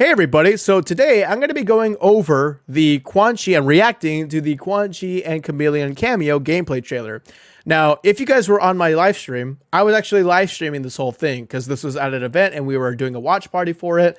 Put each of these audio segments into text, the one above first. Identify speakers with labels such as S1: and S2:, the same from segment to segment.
S1: Hey everybody, so today I'm going to be going over the Quan Chi and reacting to the Quan Chi and Khameleon cameo gameplay trailer. Now, if you guys were on my live stream, I was actually live streaming this whole thing because this was at an event and we were doing a watch party for it.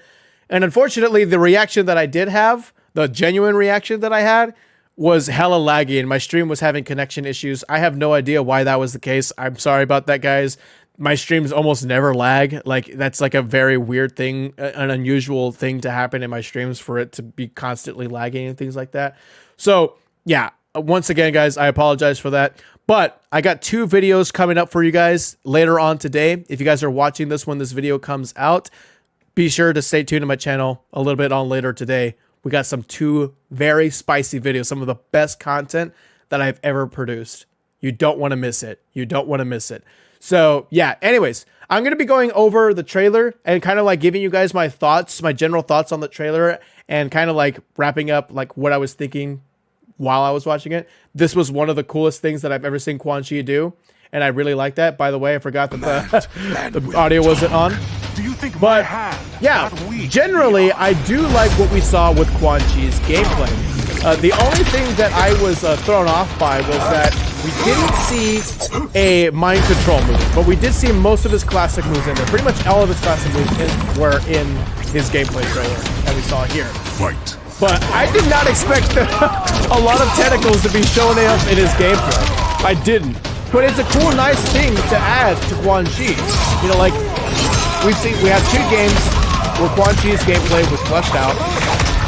S1: And unfortunately, the reaction that I did have, the genuine reaction that I had, was hella laggy and my stream was having connection issues. I have no idea why that was the case. I'm sorry about that, guys. My streams almost never lag. Like, that's like a very weird thing, an unusual thing to happen in my streams for it to be constantly lagging and things like that. So yeah, once again, guys, I apologize for that. But I got two videos coming up for you guys later on today. If you guys are watching this when this video comes out, be sure to stay tuned to my channel a little bit on later today. We got two very spicy videos, some of the best content that I've ever produced. You don't want to miss it. You don't want to miss it. So yeah, anyways, I'm going to be going over the trailer and kind of like giving you guys my thoughts, my general thoughts on the trailer, and kind of like wrapping up like what I was thinking while I was watching it. This was one of the coolest things that I've ever seen Quan Chi do, and I really like that. By the way, I forgot that the audio wasn't on.
S2: Do you think
S1: but yeah, generally I do like what we saw with Quan Chi's gameplay. The only thing that I was thrown off by was that we didn't see a mind control move, but we did see most of his classic moves in there. Pretty much all of his classic moves were in his gameplay trailer that we saw here.
S2: Fight.
S1: But I did not expect a lot of tentacles to be showing up in his gameplay. I didn't. But it's a cool, nice thing to add to Quan Chi. You know, like, we have two games where Quan Chi's gameplay was fleshed out.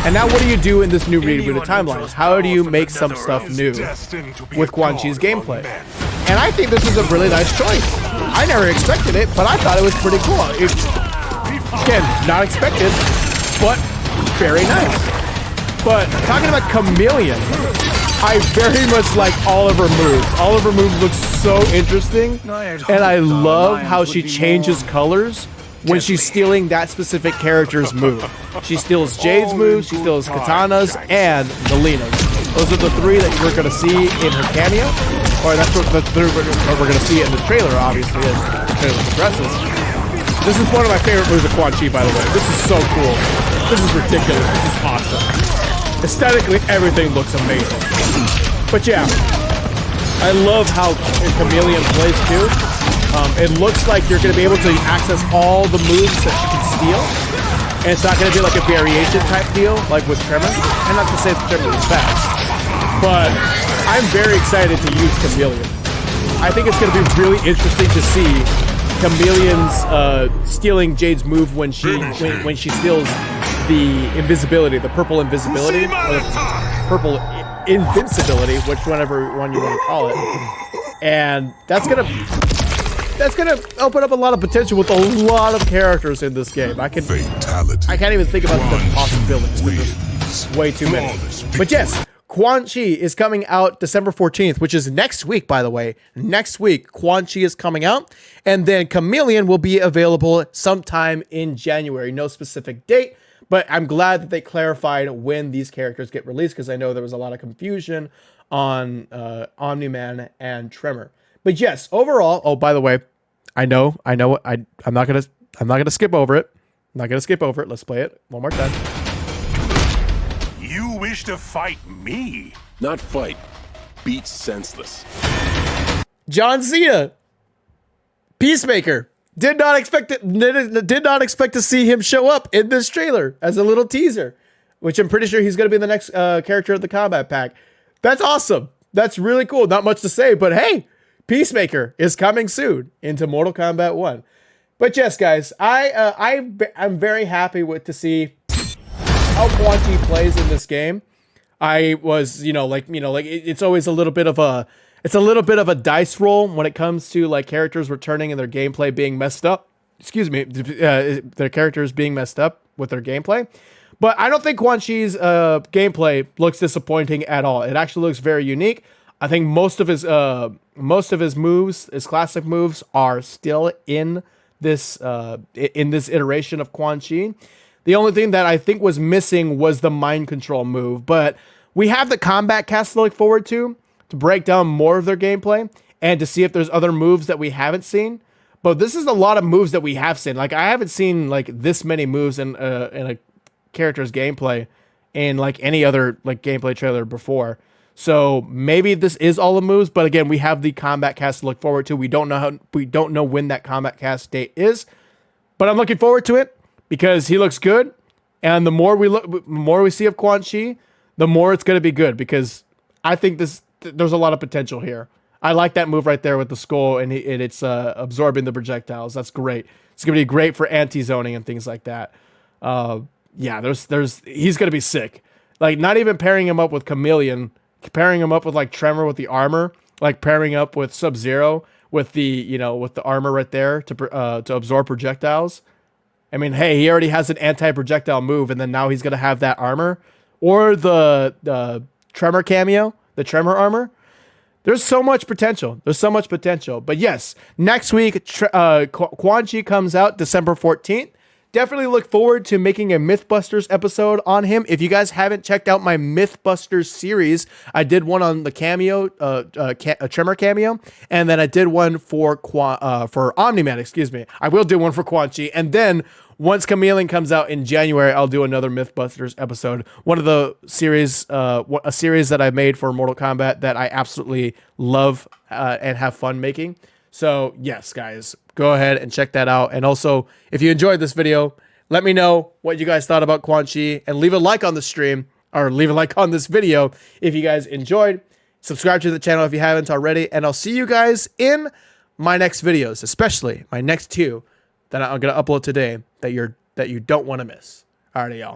S1: And now what do you do in this new rebooted timeline? How do you make some stuff new with Quan Chi's gameplay? And I think this is a really nice choice. I never expected it, but I thought it was pretty cool. Again, not expected, but very nice. But talking about Khameleon, I very much like all of her moves. All of her moves look so interesting, and I love how she changes colors when she's stealing that specific character's move. She steals Jade's moves, she steals Katana's, and Melina's. Those are the three that we're going to see in her cameo, or that's what we're going to see in the trailer, obviously, as the trailer progresses. This is one of my favorite moves of Quan Chi, by the way. This is so cool. This is ridiculous. This is awesome. Aesthetically, everything looks amazing. But yeah, I love how Khameleon plays too. It looks like you're going to be able to access all the moves that you can steal. And it's not going to be like a variation type deal like with Tremor. And not to say that Tremor is fast, but I'm very excited to use Khameleon. I think it's going to be really interesting to see Khameleon's stealing Jade's move when she steals the invisibility, the purple invisibility, or the purple invincibility, whichever one you want to call it. And that's gonna open up a lot of potential with a lot of characters in this game. I can't even think about the possibilities because there's way too many. But yes, Quan Chi is coming out December 14th, which is next week, by the way. Next week, Quan Chi is coming out, and then Khameleon will be available sometime in January. No specific date, but I'm glad that they clarified when these characters get released because I know there was a lot of confusion on Omni-man and Tremor. But yes, overall, oh, by the way, I'm not gonna skip over it. I'm not gonna skip over it. Let's play it one more time.
S2: You wish to fight me?
S3: Not fight. Beat senseless.
S1: John Cena, Peacemaker. Did not expect to see him show up in this trailer as a little teaser, which I'm pretty sure he's gonna be the next character of the Kombat pack. That's awesome. That's really cool. Not much to say, but hey, Peacemaker is coming soon into Mortal Kombat 1. But yes, guys, I'm very happy to see how Quan Chi plays in this game. I was, it's always a little bit of a dice roll when it comes to like characters returning and their gameplay being messed up. Excuse me, their characters being messed up with their gameplay. But I don't think Quan Chi's gameplay looks disappointing at all. It actually looks very unique. I think most of his moves, his classic moves, are still in this iteration of Quan Chi. The only thing that I think was missing was the mind control move. But we have the combat cast to look forward to break down more of their gameplay and to see if there's other moves that we haven't seen. But this is a lot of moves that we have seen. Like, I haven't seen like this many moves in a character's gameplay in like any other like gameplay trailer before. So maybe this is all the moves, but again, we have the combat cast to look forward to. We don't know when that combat cast date is, but I'm looking forward to it because he looks good. And the more we see of Quan Chi, the more it's going to be good because I think there's a lot of potential here. I like that move right there with the skull and it's absorbing the projectiles. That's great. It's going to be great for anti-zoning and things like that. Yeah, he's going to be sick. Like not even pairing him up with Khameleon, pairing him up with like Tremor with the armor, like pairing up with Sub-Zero with the, with the armor right there to absorb projectiles. I mean, hey, he already has an anti-projectile move, and then now he's going to have that armor. Or the Tremor cameo, the Tremor armor. There's so much potential. But yes, next week, Quan Chi comes out December 14th. Definitely look forward to making a Mythbusters episode on him. If you guys haven't checked out my Mythbusters series, I did one on the cameo, Tremor cameo, and then I did one for Omni-man, excuse me. I will do one for Quan Chi, and then once Khameleon comes out in January, I'll do another Mythbusters episode. One of the series, a series that I made for Mortal Kombat that I absolutely love and have fun making. So yes, guys, go ahead and check that out. And also, if you enjoyed this video, let me know what you guys thought about Quan Chi and leave a like on the stream or leave a like on this video if you guys enjoyed. Subscribe to the channel if you haven't already, and I'll see you guys in my next videos, especially my next two that I'm going to upload today that you don't want to miss. Alrighty, y'all.